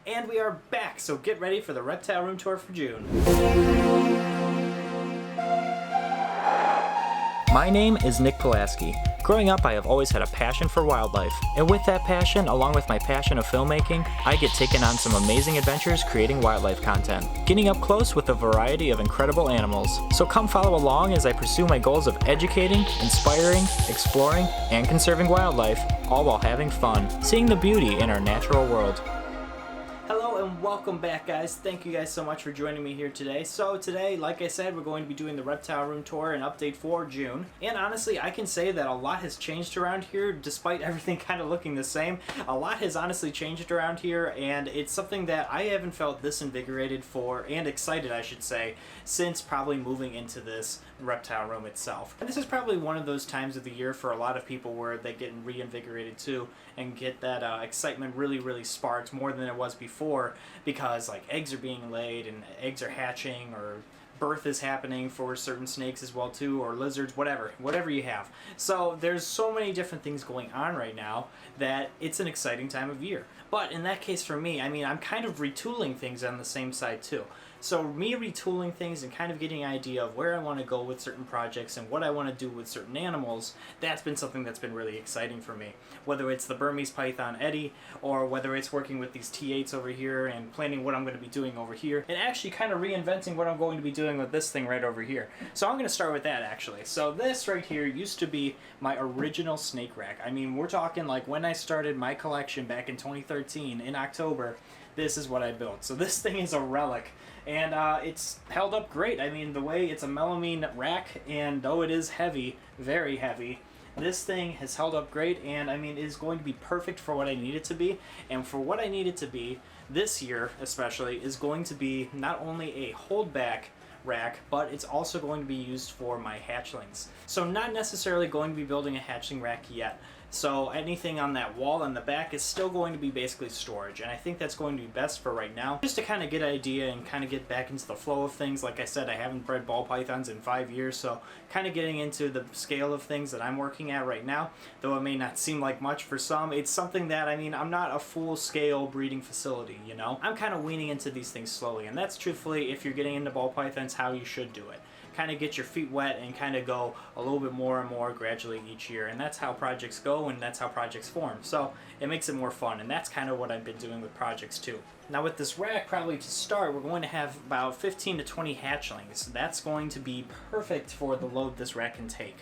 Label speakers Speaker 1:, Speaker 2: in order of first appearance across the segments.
Speaker 1: And we are back, so get ready for the reptile room tour for June. My name is Nick Pulaski. Growing up, I have always had a passion for wildlife, and with that passion, along with my passion of filmmaking, I get taken on some amazing adventures creating wildlife content, getting up close with a variety of incredible animals. So come follow along as I pursue my goals of educating, inspiring, exploring, and conserving wildlife, all while having fun, seeing the beauty in our natural world. Hello and welcome back, guys. Thank you guys so much for joining me here today. So today, like I said, we're going to be doing the reptile room tour and update for June. And honestly, I can say that a lot has changed around here, despite everything kind of looking the same. A lot has honestly changed around here, and it's something that I haven't felt this invigorated for, and excited, I should say, since probably moving into this reptile room itself. And this is probably one of those times of the year for a lot of people where they get reinvigorated too, and get that excitement really sparked more than it was before, because like eggs are being laid and eggs are hatching, or birth is happening for certain snakes as well too, or lizards, whatever you have. So there's so many different things going on right now that it's an exciting time of year. But in that case for me, I mean, I'm kind of retooling things on the same side too. So me retooling things and kind of getting an idea of where I want to go with certain projects and what I want to do with certain animals, that's been something that's been really exciting for me. Whether it's the Burmese python Eddie, or whether it's working with these T8s over here and planning what I'm going to be doing over here, and actually kind of reinventing what I'm going to be doing with this thing right over here. So I'm going to start with that actually. So this right here used to be my original snake rack. I mean, we're talking like when I started my collection back in 2013 in October, this is what I built. So this thing is a relic. And it's held up great. I mean, the way it's a melamine rack, and though it is heavy, very heavy, this thing has held up great, and I mean, it is going to be perfect for what I need it to be. And for what I need it to be, this year especially, is going to be not only a holdback rack, but it's also going to be used for my hatchlings. So not necessarily going to be building a hatchling rack yet. So anything on that wall in the back is still going to be basically storage, and I think that's going to be best for right now, just to kind of get an idea and kind of get back into the flow of things. Like I said, I haven't bred ball pythons in 5 years, so kind of getting into the scale of things that I'm working at right now, though it may not seem like much for some. It's something that, I mean, I'm not a full-scale breeding facility, you know? I'm kind of weaning into these things slowly, and that's truthfully, if you're getting into ball pythons, how you should do it. Kind of get your feet wet and kind of go a little bit more and more gradually each year, and that's how projects go and that's how projects form. So it makes it more fun, and that's kind of what I've been doing with projects too. Now with this rack, probably to start, we're going to have about 15 to 20 hatchlings. That's going to be perfect for the load this rack can take.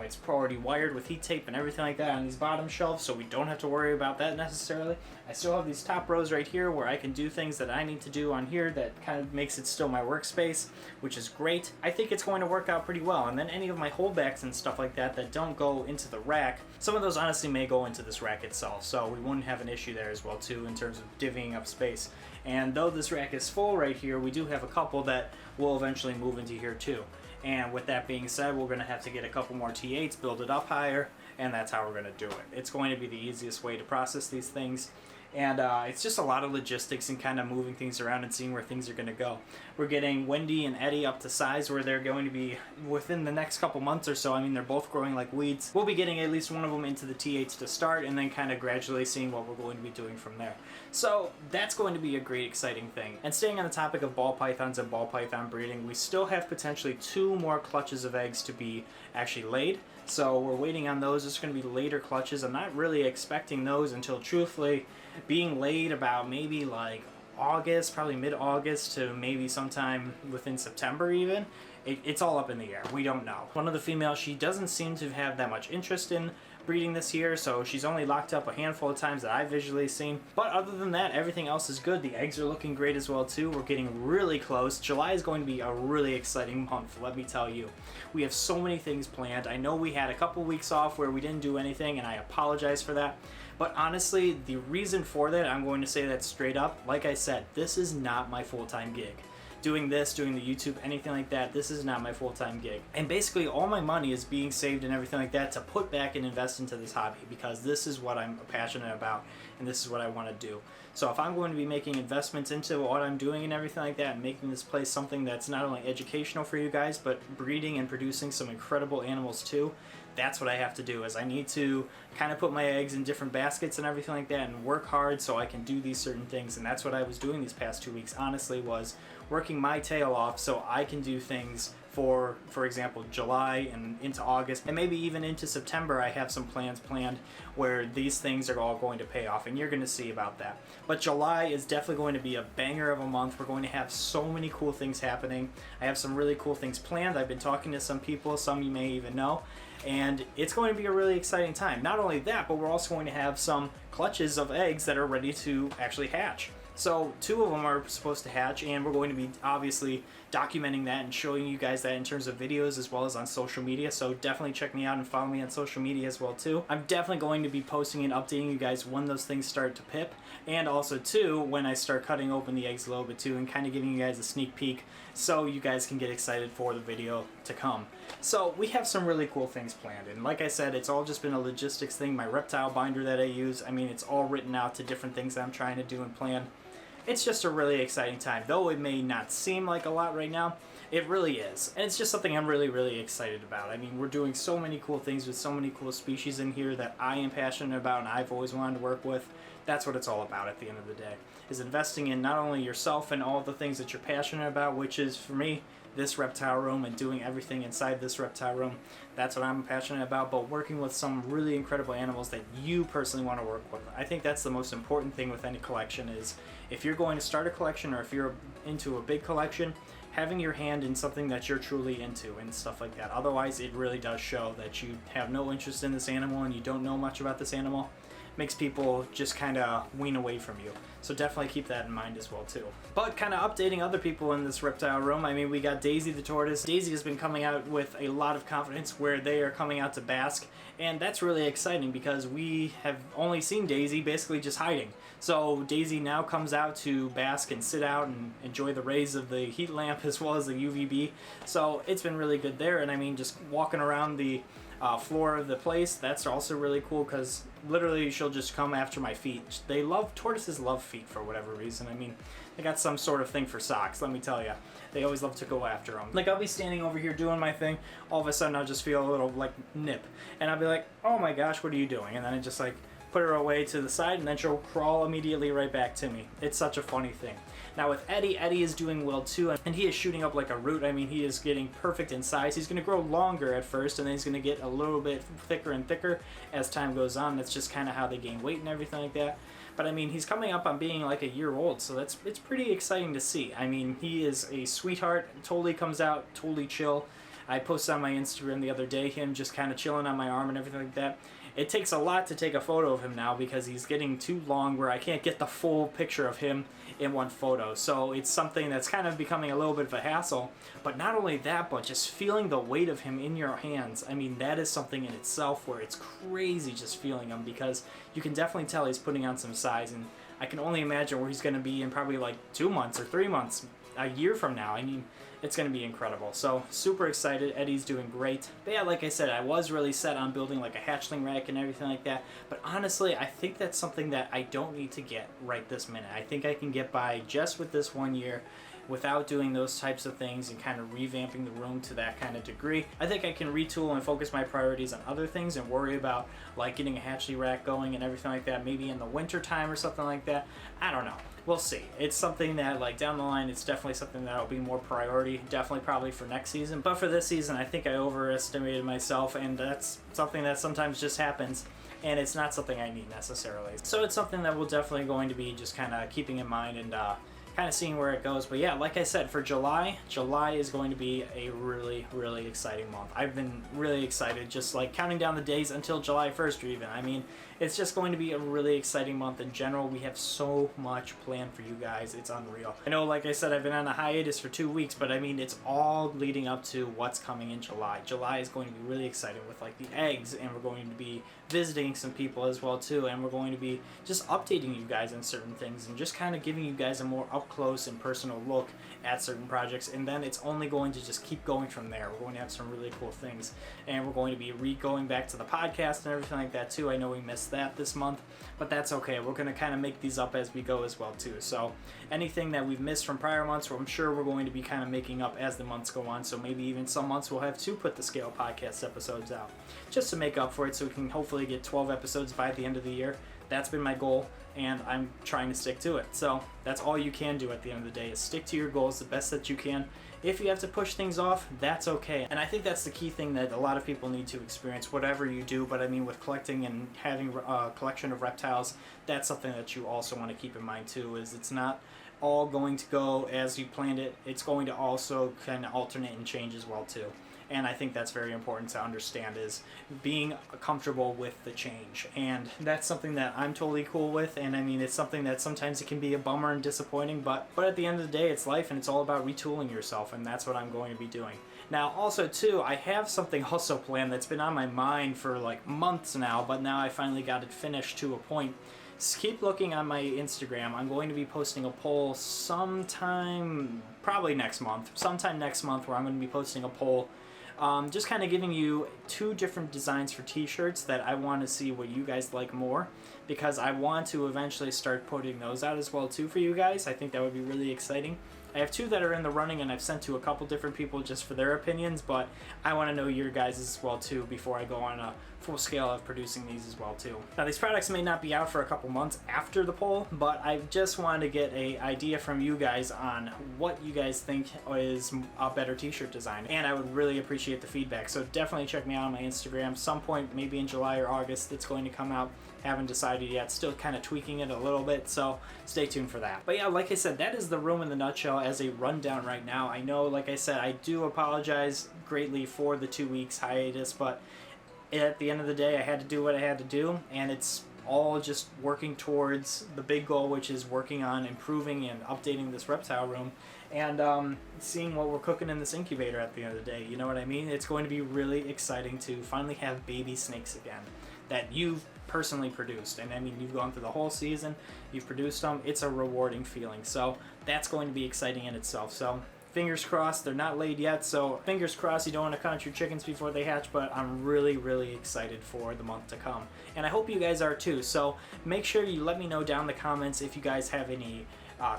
Speaker 1: It's already wired with heat tape and everything like that on these bottom shelves, so we don't have to worry about that necessarily. I still have these top rows right here where I can do things that I need to do on here that kind of makes it still my workspace, which is great. I think it's going to work out pretty well. And then any of my holdbacks and stuff like that that don't go into the rack, some of those honestly may go into this rack itself, so we wouldn't have an issue there as well too in terms of divvying up space. And though this rack is full right here, we do have a couple that will eventually move into here too. And with that being said, we're going to have to get a couple more T8s, build it up higher, and that's how we're going to do it. It's going to be the easiest way to process these things. And it's just a lot of logistics and kind of moving things around and seeing where things are going to go. We're getting Wendy and Eddie up to size where they're going to be within the next couple months or so. I mean, they're both growing like weeds. We'll be getting at least one of them into the T8s to start, and then kind of gradually seeing what we're going to be doing from there. So that's going to be a great, exciting thing. And staying on the topic of ball pythons and ball python breeding, we still have potentially 2 more clutches of eggs to be actually laid. So we're waiting on those. It's going to be later clutches. I'm not really expecting those until, truthfully, being laid about maybe like August, probably mid-August to maybe sometime within September even. It's all up in the air. We don't know. One of the females, she doesn't seem to have that much interest in breeding this year, so she's only locked up a handful of times that I've visually seen. But other than that, everything else is good. The eggs are looking great as well too. We're getting really close. July is going to be a really exciting month, let me tell you. We have so many things planned. I know we had a couple weeks off where we didn't do anything, and I apologize for that. But honestly, the reason for that, I'm going to say that straight up. Like I said, this is not my full-time gig. Doing this, doing the YouTube, anything like that, this is not my full-time gig. And basically all my money is being saved and everything like that to put back and invest into this hobby, because this is what I'm passionate about and this is what I want to do. So if I'm going to be making investments into what I'm doing and everything like that, and making this place something that's not only educational for you guys, but breeding and producing some incredible animals too, that's what I have to do, is I need to kind of put my eggs in different baskets and everything like that and work hard so I can do these certain things. And that's what I was doing these past 2 weeks, honestly, was working my tail off so I can do things for example, July and into August, and maybe even into September. I have some plans planned where these things are all going to pay off, and you're going to see about that. But July is definitely going to be a banger of a month. We're going to have so many cool things happening. I have some really cool things planned. I've been talking to some people, some you may even know, and it's going to be a really exciting time. Not only that, but we're also going to have some clutches of eggs that are ready to actually hatch. So 2 of them are supposed to hatch, and we're going to be obviously documenting that and showing you guys that in terms of videos as well as on social media. So definitely check me out and follow me on social media as well too. I'm definitely going to be posting and updating you guys when those things start to pip, and also too when I start cutting open the eggs a little bit too, and kind of giving you guys a sneak peek so you guys can get excited for the video to come. So we have some really cool things planned, and like I said, it's all just been a logistics thing. My reptile binder that I use, I mean, it's all written out to different things that I'm trying to do and plan. It's just a really exciting time. Though it may not seem like a lot right now, it really is. And it's just something I'm really, really excited about. I mean, we're doing so many cool things with so many cool species in here that I am passionate about and I've always wanted to work with. That's what it's all about at the end of the day, is investing in not only yourself and all the things that you're passionate about, which is, for me, this reptile room and doing everything inside this reptile room. That's what I'm passionate about, but working with some really incredible animals that you personally want to work with. I think that's the most important thing with any collection, is if you're going to start a collection or if you're into a big collection, having your hand in something that you're truly into and stuff like that. Otherwise, it really does show that you have no interest in this animal and you don't know much about this animal. Makes people just kind of wean away from you. So definitely keep that in mind as well too. But kind of updating other people in this reptile room, I mean, we got Daisy the tortoise. Daisy has been coming out with a lot of confidence where they are coming out to bask, and that's really exciting because we have only seen Daisy basically just hiding. So Daisy now comes out to bask and sit out and enjoy the rays of the heat lamp as well as the UVB. So it's been really good there, and I mean, just walking around the floor of the place, that's also really cool because literally she'll just come after my feet. Tortoises love feet for whatever reason. I mean, they got some sort of thing for socks, let me tell you. They always love to go after them. Like, I'll be standing over here doing my thing, all of a sudden I'll just feel a little like nip, and I'll be like, oh my gosh, what are you doing? And then I just like put her away to the side, and then she'll crawl immediately right back to me. It's such a funny thing. Now with Eddie, Eddie is doing well too, and he is shooting up like a root. I mean, he is getting perfect in size. He's going to grow longer at first, and then he's going to get a little bit thicker and thicker as time goes on. That's just kind of how they gain weight and everything like that. But I mean, he's coming up on being like a year old, so it's pretty exciting to see. I mean, he is a sweetheart, totally comes out, totally chill. I posted on my Instagram the other day, him just kind of chilling on my arm and everything like that. It takes a lot to take a photo of him now because he's getting too long where I can't get the full picture of him in one photo. So it's something that's kind of becoming a little bit of a hassle. But not only that, but just feeling the weight of him in your hands. I mean, that is something in itself where it's crazy just feeling him, because you can definitely tell he's putting on some size. And I can only imagine where he's going to be in probably like 2 months or 3 months, a year from now. I mean, it's going to be incredible. So super excited. Eddie's doing great. But yeah, like I said, I was really set on building like a hatchling rack and everything like that. But honestly, I think that's something that I don't need to get right this minute. I think I can get by just with this 1 year without doing those types of things and kind of revamping the room to that kind of degree. I think I can retool and focus my priorities on other things and worry about like getting a hatchling rack going and everything like that, maybe in the winter time or something like that. I don't know. We'll see. It's something that, like, down the line, it's definitely something that'll be more priority, definitely probably for next season. But for this season, I think I overestimated myself, and that's something that sometimes just happens, and it's not something I need necessarily. So it's something that we're definitely going to be just kind of keeping in mind and kind of seeing where it goes. But yeah, like I said, for July is going to be a really, really exciting month. I've been really excited, just like counting down the days until July 1st or even. I mean, it's just going to be a really exciting month in general. We have so much planned for you guys. It's unreal. I know, like I said, I've been on a hiatus for 2 weeks, but I mean, it's all leading up to what's coming in July. July is going to be really exciting with like the eggs, and we're going to be visiting some people as well too, and we're going to be just updating you guys on certain things and just kind of giving you guys a more up close and personal look at certain projects, and then it's only going to just keep going from there. We're going to have some really cool things, and we're going to be going back to the podcast and everything like that too. I know we missed that this month, but that's okay. We're going to kind of make these up as we go as well too. So anything that we've missed from prior months, I'm sure we're going to be kind of making up as the months go on. So maybe even some months we'll have to put the Scale podcast episodes out just to make up for it, so we can hopefully get 12 episodes by the end of the year. That's been my goal, and I'm trying to stick to it. So that's all you can do at the end of the day, is stick to your goals the best that you can. If you have to push things off, that's okay. And I think that's the key thing that a lot of people need to experience, whatever you do. But I mean, with collecting and having a collection of reptiles, that's something that you also want to keep in mind too, is it's not all going to go as you planned it. It's going to also kind of alternate and change as well too. And I think that's very important to understand, is being comfortable with the change. And that's something that I'm totally cool with. And I mean, it's something that sometimes it can be a bummer and disappointing, but at the end of the day, it's life, and it's all about retooling yourself. And that's what I'm going to be doing. Now, also too, I have something also planned that's been on my mind for like months now, but now I finally got it finished to a point. Just keep looking on my Instagram. I'm going to be posting a poll sometime next month, where I'm going to be posting a poll, just kind of giving you 2 different designs for t-shirts that I want to see what you guys like more, because I want to eventually start putting those out as well too for you guys. I think that would be really exciting. I have 2 that are in the running, and I've sent to a couple different people just for their opinions, but I want to know your guys as well too before I go on a full scale of producing these as well too. Now, these products may not be out for a couple months after the poll, but I just wanted to get an idea from you guys on what you guys think is a better t-shirt design, and I would really appreciate the feedback. So definitely check me out on my Instagram. Some point, maybe in July or August, it's going to come out. Haven't decided yet, still kind of tweaking it a little bit, so stay tuned for that. But yeah, like I said, that is the room in the nutshell as a rundown right now. I know, like I said, I do apologize greatly for the 2 weeks hiatus, but at the end of the day, I had to do what I had to do, and it's all just working towards the big goal, which is working on improving and updating this reptile room, and seeing what we're cooking in this incubator at the end of the day. You know what I mean? It's going to be really exciting to finally have baby snakes again that you've personally produced. And I mean, you've gone through the whole season, you've produced them. It's a rewarding feeling. So that's going to be exciting in itself. So fingers crossed. They're not laid yet, so fingers crossed. You don't want to count your chickens before they hatch, but I'm really, really excited for the month to come. And I hope you guys are too. So make sure you let me know down in the comments if you guys have any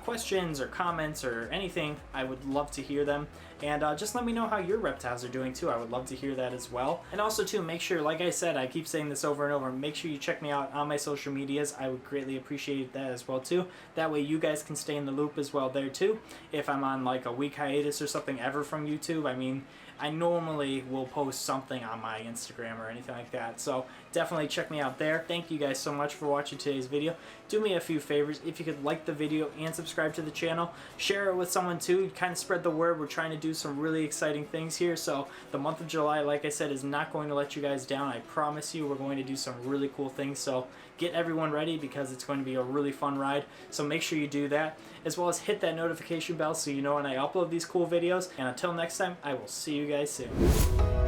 Speaker 1: questions or comments or anything. I would love to hear them. And just let me know how your reptiles are doing too. I would love to hear that as well. And also too, make sure, like I said, I keep saying this over and over, make sure you check me out on my social medias. I would greatly appreciate that as well too. That way you guys can stay in the loop as well there too. If I'm on like a week hiatus or something ever from YouTube, I mean, I normally will post something on my Instagram or anything like that. So definitely check me out there. Thank you guys so much for watching today's video. Do me a few favors. If you could like the video and subscribe to the channel, share it with someone too. Kind of spread the word. We're trying to do some really exciting things here. So the month of July, like I said, is not going to let you guys down. I promise you, we're going to do some really cool things. So get everyone ready, because it's going to be a really fun ride. So make sure you do that, as well as hit that notification bell so you know when I upload these cool videos. And until next time, I will see you guys soon.